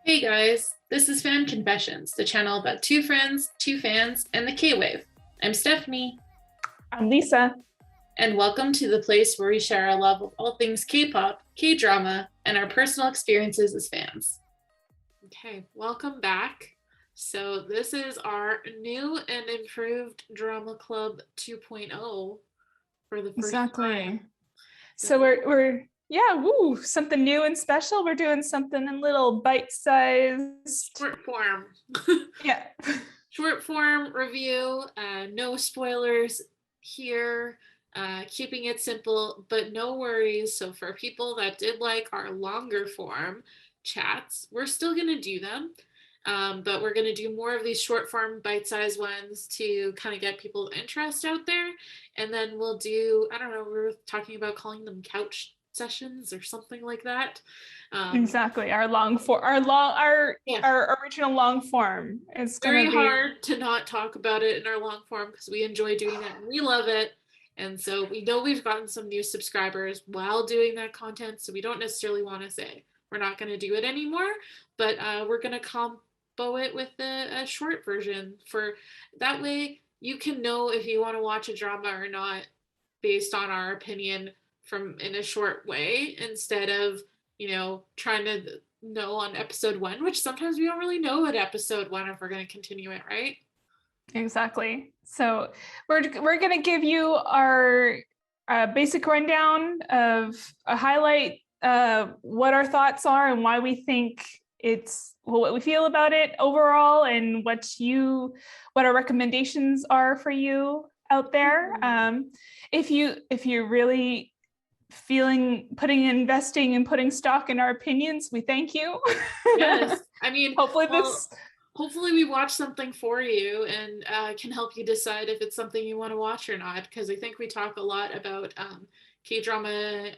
Hey guys, this is Fan Confessions, the channel about two friends, two fans, and the K-Wave. I'm Stephanie, I'm Lisa. and welcome to the place where we share our love of all things K-pop, K-drama, and our personal experiences as fans. Okay, welcome back. So this is our new and improved Drama Club 2.0 for the first Exactly. time. So we're something new and special. We're doing something in little bite-sized. Short form. Yeah. Short form review, no spoilers here, keeping it simple, but no worries. So, for people that did like our longer form chats, we're still going to do them, but we're going to do more of these short form, bite sized ones to kind of get people's interest out there. And then we'll do, I don't know, we were talking about calling them couch sessions or something like that. Exactly. Our Yeah, our original long form is very gonna be. hard to not talk about it in our long form because we enjoy doing that and we love it. And so we know we've gotten some new subscribers while doing that content. So we don't necessarily want to say we're not going to do it anymore, but we're going to combo it with a short version for that way you can know if you want to watch a drama or not based on our opinion from in a short way instead of, trying to know on episode one, which sometimes we don't really know at episode one if we're going to continue it, right? Exactly. So we're gonna give you our basic rundown of a highlight, what our thoughts are and why we think what we feel about it overall, and what our recommendations are for you out there. If you're really investing and putting stock in our opinions, we thank you. Yes. I mean, Hopefully well, this. hopefully we watch something for you and can help you decide if it's something you want to watch or not. Because I think we talk a lot about K-drama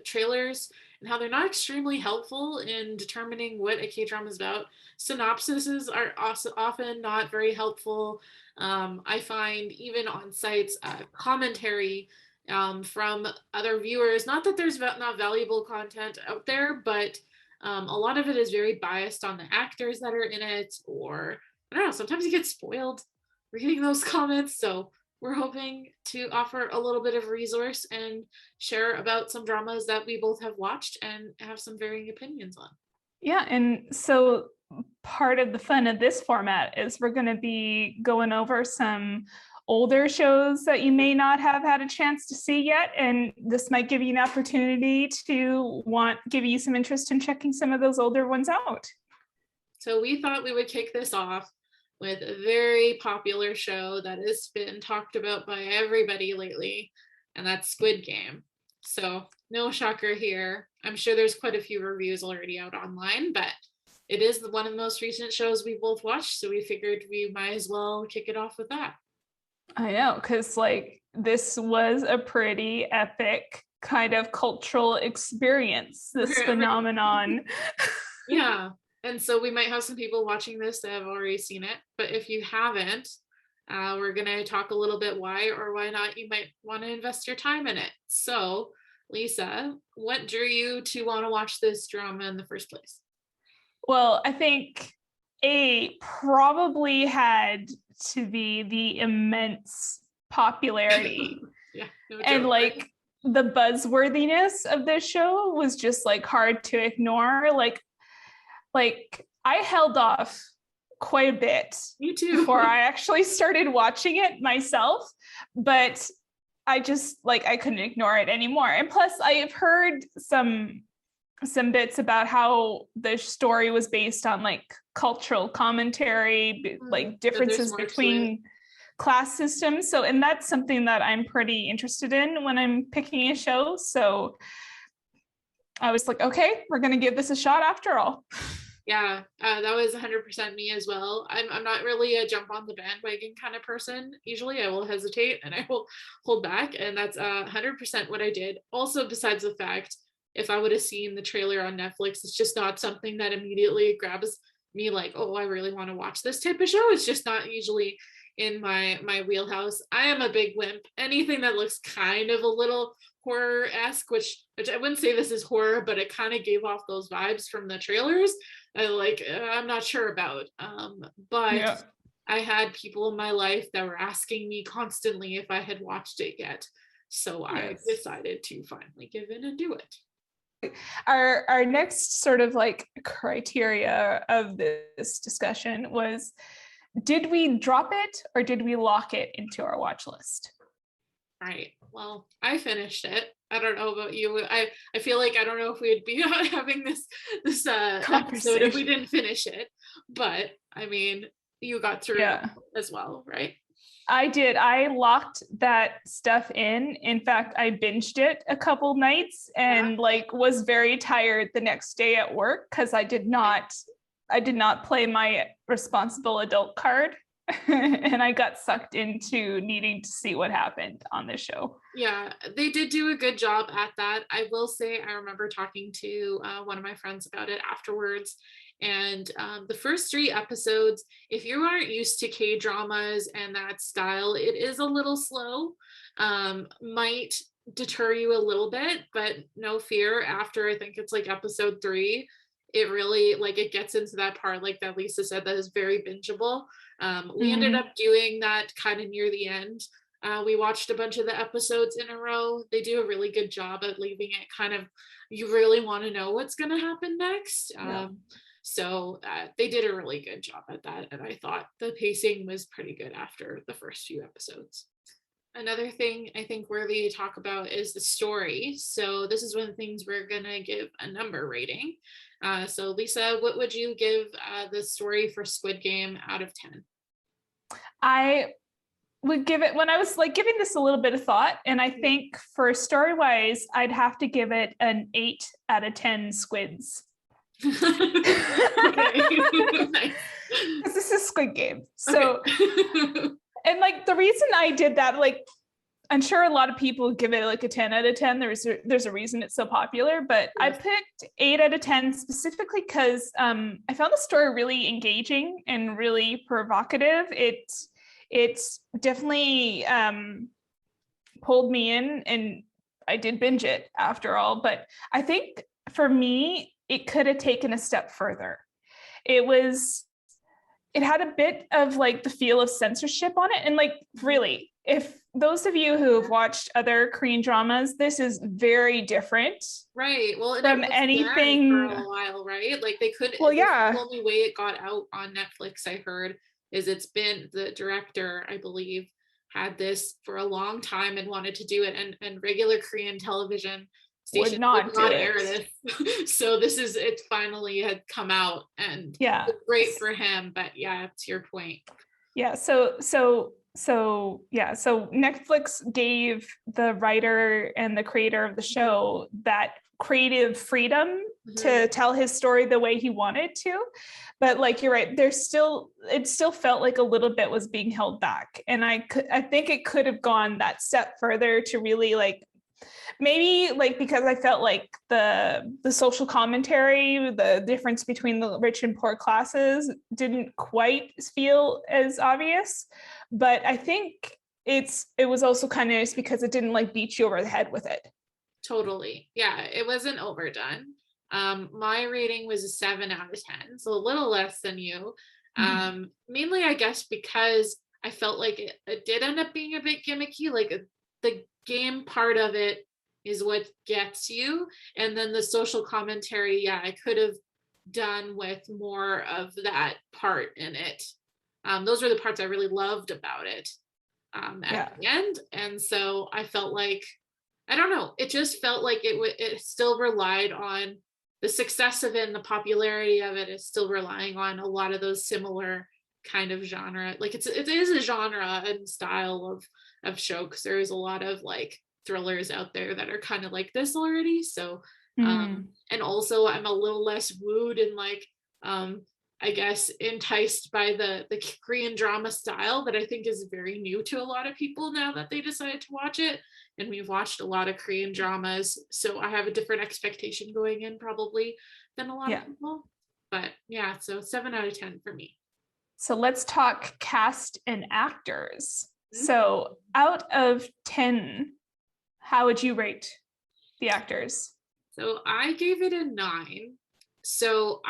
trailers and how they're not extremely helpful in determining what a K-drama is about. Synopsises are also often not very helpful. I find even on sites commentary from other viewers. Not that there's not valuable content out there, but a lot of it is very biased on the actors that are in it, or I don't know, sometimes you get spoiled reading those comments. So we're hoping to offer a little bit of resource and share about some dramas that we both have watched and have some varying opinions on. Yeah, and so part of the fun of this format is we're going to be going over some older shows that you may not have had a chance to see yet, and this might give you an opportunity to give you some interest in checking some of those older ones out. So we thought we would kick this off with a very popular show that has been talked about by everybody lately, and that's Squid Game. So no shocker here. I'm sure there's quite a few reviews already out online, but it is one of the most recent shows we both watched, so we figured we might as well kick it off with that. I know, because this was a pretty epic kind of cultural experience, this phenomenon. Yeah. And so we might have some people watching this that have already seen it. But if you haven't, we're going to talk a little bit why or why not you might want to invest your time in it. So, Lisa, what drew you to want to watch this drama in the first place? Well, I think probably had to be the immense popularity. Yeah, no And joke. the buzzworthiness of this show was just hard to ignore. I held off quite a bit Me too. before I actually started watching it myself, but I just I couldn't ignore it anymore. And plus I have heard some bits about how the story was based on cultural commentary, differences between class systems. So, and that's something that I'm pretty interested in when I'm picking a show. So I was like, okay, we're going to give this a shot after all. Yeah, that was 100% me as well. I'm not really a jump on the bandwagon kind of person. Usually I will hesitate and I will hold back. And that's 100% what I did. Also, besides the fact, if I would have seen the trailer on Netflix, it's just not something that immediately grabs me like, oh, I really want to watch this type of show. It's just not usually in my wheelhouse. I am a big wimp. Anything that looks kind of a little horror-esque, which I wouldn't say this is horror, but it kind of gave off those vibes from the trailers. I'm not sure about. But Yeah. I had people in my life that were asking me constantly if I had watched it yet. So I Yes. decided to finally give in and do it. Our next sort of like criteria of this discussion was, did we drop it or did we lock it into our watch list? Right. Well, I finished it. I don't know about you. I feel like I don't know if we'd be having this episode if we Conversation. didn't finish it. But I mean, you got through it Yeah. as well, right? I did. I locked that stuff in. In fact, I binged it a couple nights Yeah. and like was very tired the next day at work because I did not play my responsible adult card. And I got sucked into needing to see what happened on this show. Yeah, they did do a good job at that. I will say, I remember talking to one of my friends about it afterwards. And the first 3 episodes, if you aren't used to K dramas and that style, it is a little slow. Might deter you a little bit, but no fear. After I think it's like episode 3, it really like it gets into that part, like that Lisa said, that is very bingeable. We ended Mm-hmm. up doing that kind of near the end. We watched a bunch of the episodes in a row. They do a really good job at leaving it kind of, you really want to know what's going to happen next. Yeah. So they did a really good job at that. And I thought the pacing was pretty good after the first few episodes. Another thing I think worthy to talk about is the story. So this is one of the things we're going to give a number rating. So Lisa, what would you give the story for Squid Game out of 10? I would give it, when I was like giving this a little bit of thought, and I think for story wise, I'd have to give it an 8 out of 10 squids. Okay. Nice. Because this is Squid Game. So, Okay. and like the reason I did that, like I'm sure a lot of people give it like a 10 out of 10. There's a reason it's so popular, but I Yes. picked 8 out of 10 specifically because I found the story really engaging and really provocative. It's definitely pulled me in, and I did binge it after all. But I think for me, it could have taken a step further. It had a bit of like the feel of censorship on it. And like, really, if those of you who have watched other Korean dramas, this is very different Right. Well, and it from was banned for anything. a while, right? Like they could, Well, this is the yeah, only way it got out on Netflix, I heard, is it's been the director, I believe, had this for a long time and wanted to do it, and regular Korean television would stations would not do not it. air this. So this is, it finally had come out, and Yeah. it's great for him. But yeah, to your point. Yeah. So Netflix gave the writer and the creator of the show that creative freedom Mhm. to tell his story the way he wanted to. But like you're right, it still felt like a little bit was being held back. And I think it could have gone that step further to really like, maybe like, because I felt like the social commentary, the difference between the rich and poor classes didn't quite feel as obvious. But I think it was also kind of nice because it didn't like beat you over the head with it. Totally. Yeah, it wasn't overdone. My rating was a 7 out of 10, so a little less than you. Mainly, I guess, because I felt like it did end up being a bit gimmicky. Like the game part of it is what gets you, and then the social commentary, yeah, I could have done with more of that part in it. Those were the parts I really loved about it at Yeah. the end, and so I felt like, I don't know. It just felt like it still relied on the success of it, and the popularity of it is still relying on a lot of those similar kind of genre. Like it is a genre and style of show, because there is a lot of like thrillers out there that are kind of like this already. So and also I'm a little less wooed and like I guess enticed by the Korean drama style that I think is very new to a lot of people now that they decided to watch it. And we've watched a lot of Korean dramas, so I have a different expectation going in probably than a lot Yeah. of people. But yeah, so 7 out of 10 for me. So let's talk cast and actors. Mhm. So out of 10, how would you rate the actors? So I gave it a 9. So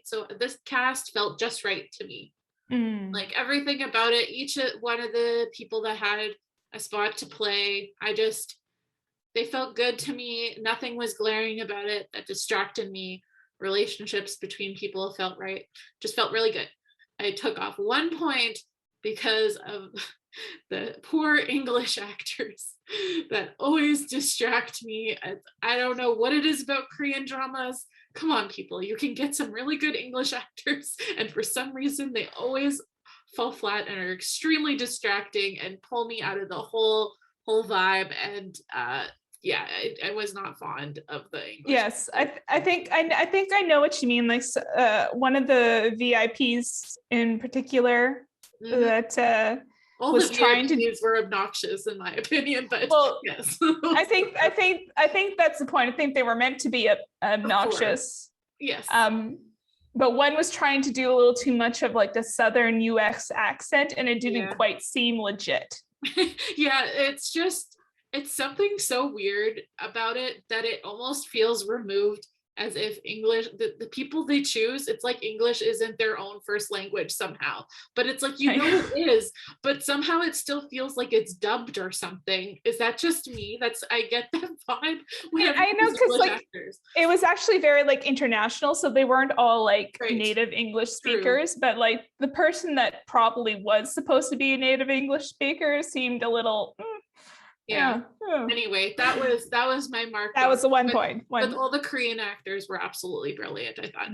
so this cast felt just right to me. Like everything about it, each one of the people that had a spot to play, they felt good to me. Nothing was glaring about it that distracted me. Relationships between people felt right, just felt really good. I took off 1 point because of the poor English actors that always distract me. I don't know what it is about Korean dramas. Come on, people, you can get some really good English actors, and for some reason, they always fall flat and are extremely distracting and pull me out of the whole vibe. And yeah, I was not fond of the English. Yes, I think I know what you mean. Like one of the VIPs in particular that all was the trying to. VIPs were obnoxious in my opinion, but Well, yes. I think that's the point. I think they were meant to be obnoxious. Yes. But one was trying to do a little too much of like the Southern US accent, and it didn't quite seem legit. Yeah, it's something so weird about it that it almost feels removed, as if English, the people they choose, it's like English isn't their own first language somehow. But it's like, it is, but somehow it still feels like it's dubbed or something. Is that just me? I get that vibe. I know, because like actors. It was actually very like international, so they weren't all like native English speakers. True. But like the person that probably was supposed to be a native English speaker seemed a little. Yeah. Anyway, that was my mark. That was the 1 point. But all the Korean actors were absolutely brilliant, I thought.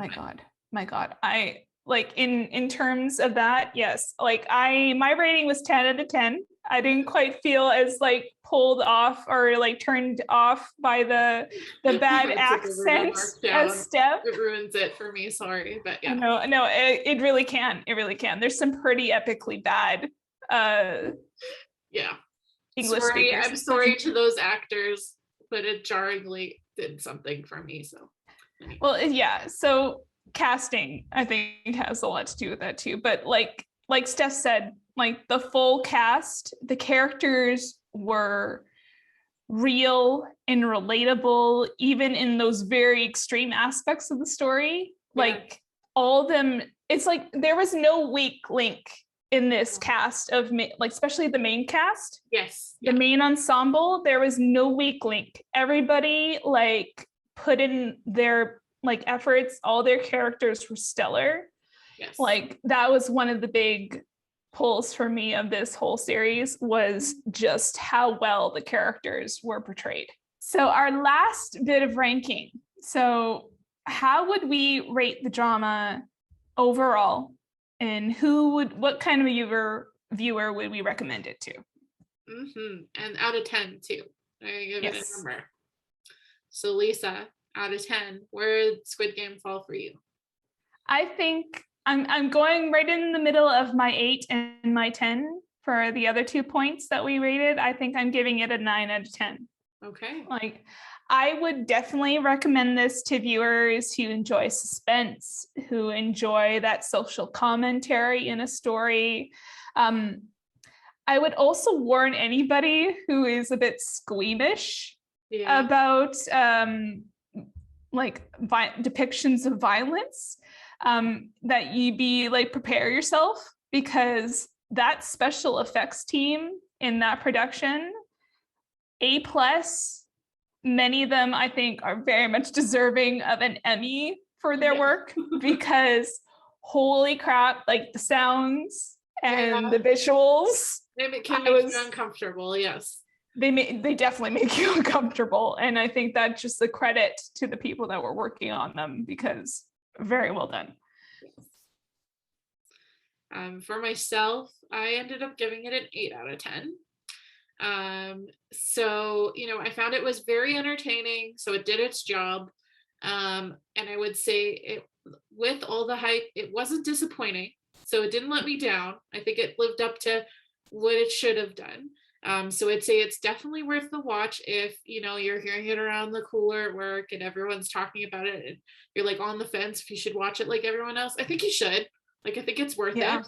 My God. I like in terms of that, yes. Like my rating was 10 out of 10. I didn't quite feel as like pulled off or like turned off by the bad accent as Steph. It ruins it for me. Sorry, but yeah. No, it really can. It really can. There's some pretty epically bad. Yeah. English speakers. I'm sorry to those actors, but it jarringly did something for me. So, anyway. Well, yeah. So casting, I think, has a lot to do with that too. But like Steph said, like the full cast, the characters were real and relatable, even in those very extreme aspects of the story. Yeah. Like all of them, it's like there was no weak link in this cast of like especially the main cast. Yes. The main ensemble, there was no weak link. Everybody like put in their like efforts. All their characters were stellar. Yes. Like that was one of the big pulls for me of this whole series, was just how well the characters were portrayed. So our last bit of ranking. So how would we rate the drama overall? And what kind of viewer would we recommend it to? And out of 10 too. I give it a number. So Lisa, out of 10, where did Squid Game fall for you? I think I'm going right in the middle of my 8 and my 10 for the other 2 points that we rated. I think I'm giving it a 9 out of 10. Okay. Like, I would definitely recommend this to viewers who enjoy suspense, who enjoy that social commentary in a story. I would also warn anybody who is a bit squeamish about like depictions of violence, that you be like, prepare yourself, because that special effects team in that production, A+, many of them I think are very much deserving of an Emmy for their work, because holy crap, like the sounds and the visuals. It can make you uncomfortable, yes. They definitely make you uncomfortable. And I think that's just a credit to the people that were working on them, because very well done. For myself, I ended up giving it an 8 out of 10. So, I found it was very entertaining, so it did its job. And I would say with all the hype, it wasn't disappointing. So it didn't let me down. I think it lived up to what it should have done. So I'd say it's definitely worth the watch if, you're hearing it around the cooler at work and everyone's talking about it and you're like on the fence if you should watch it like everyone else. I think you should. Like, I think it's worth it.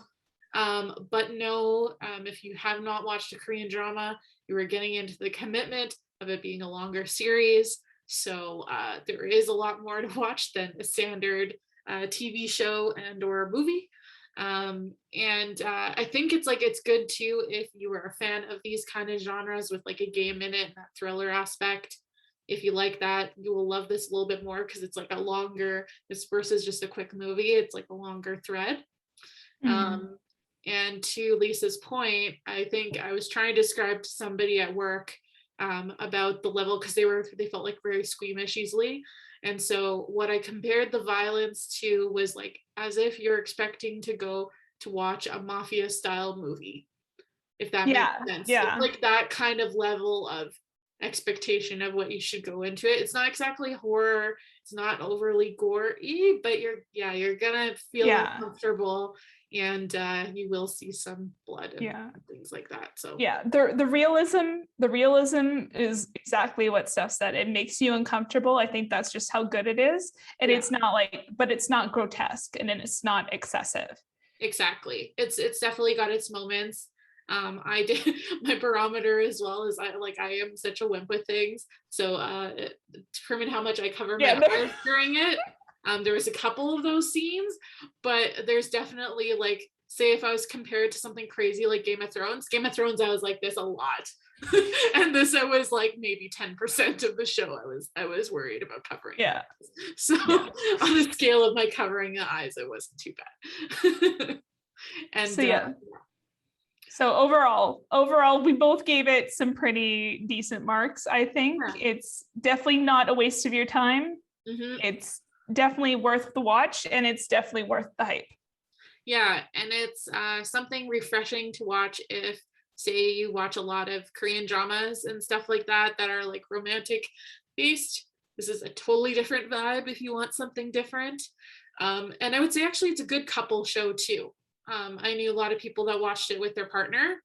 But no, if you have not watched a Korean drama, you are getting into the commitment of it being a longer series. So there is a lot more to watch than a standard TV show and or movie. And I think it's good too if you are a fan of these kind of genres with like a game in it and that thriller aspect. If you like that, you will love this a little bit more because it's like a longer, this versus just a quick movie, it's like a longer thread. And to Lisa's point, I think I was trying to describe to somebody at work about the level because they felt like very squeamish easily. And so what I compared the violence to was like as if you're expecting to go to watch a mafia style movie, if that makes sense. It's like that kind of level of expectation of what you should go into it. It's not exactly horror, it's not overly gory, but you're gonna feel uncomfortable, and you will see some blood and things like that. So the realism is exactly what Steph said. It makes you uncomfortable. I think that's just how good it is. And it's not but it's not grotesque, and then it's not excessive. Exactly. It's definitely got its moments. I did my barometer as well as I am such a wimp with things. So to determine how much I cover my eyes during it. There was a couple of those scenes, but there's definitely like, say if I was compared to something crazy like Game of Thrones, I was like this a lot. And this I was like maybe 10% of the show I was worried about covering. So on the scale of my covering the eyes, it wasn't too bad. And so so overall, we both gave it some pretty decent marks. I think it's definitely not a waste of your time. It's definitely worth the watch, and it's definitely worth the hype. Yeah, and it's something refreshing to watch if, say, you watch a lot of Korean dramas and stuff like that are like romantic based. This is a totally different vibe if you want something different. And I would say actually it's a good couple show too. I knew a lot of people that watched it with their partner,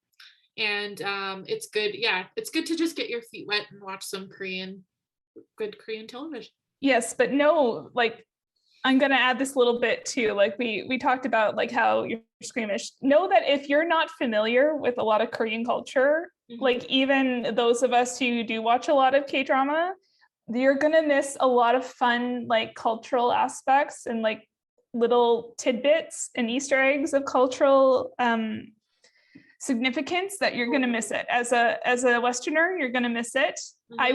and it's good. Yeah, it's good to just get your feet wet and watch some good Korean television. Yes, but no, like I'm gonna add this little bit too. Like we talked about like how you're squeamish. Know that if you're not familiar with a lot of Korean culture, like even those of us who do watch a lot of K-drama, you're gonna miss a lot of fun like cultural aspects and like little tidbits and Easter eggs of cultural significance that you're going to miss it. As a Westerner, you're going to miss it. I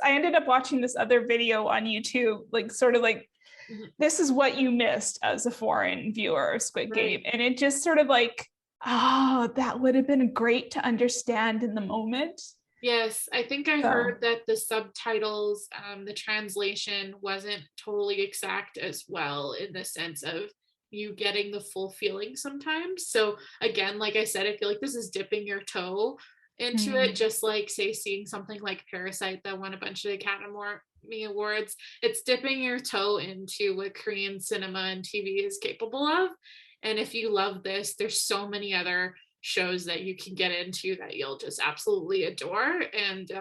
ended up watching this other video on YouTube, like sort of like, this is what you missed as a foreign viewer of Squid Game. And it just sort of like, that would have been great to understand in the moment. Yes, I think I heard that the subtitles, the translation wasn't totally exact as well in the sense of you getting the full feeling sometimes. So again, like I said, I feel like this is dipping your toe into it, just like say seeing something like Parasite that won a bunch of Academy Awards. It's dipping your toe into what Korean cinema and TV is capable of. And if you love this, there's so many other shows that you can get into that you'll just absolutely adore. And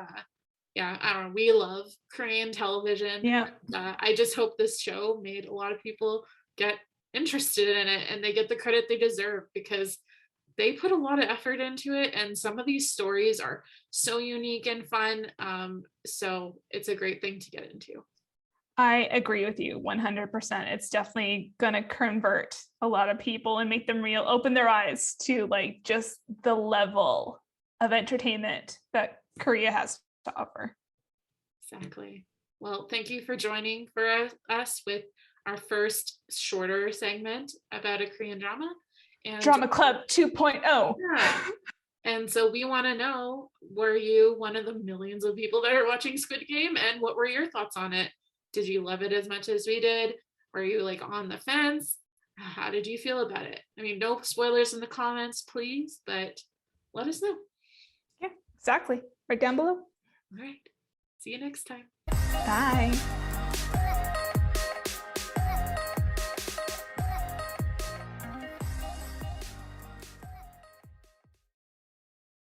I don't know, we love Korean television. I just hope this show made a lot of people get interested in it and they get the credit they deserve, because they put a lot of effort into it, and some of these stories are so unique and fun. So it's a great thing to get into. I agree with you 100%. It's definitely going to convert a lot of people and make them open their eyes to like just the level of entertainment that Korea has to offer. Exactly. Well, thank you for joining us with our first shorter segment about a Korean drama. And Drama Club 2.0. Yeah. And so we want to know, were you one of the millions of people that are watching Squid Game, and what were your thoughts on it? Did you love it as much as we did? Were you like on the fence? How did you feel about it? I mean, no spoilers in the comments, please, but let us know. Yeah, exactly. Right down below. All right. See you next time. Bye.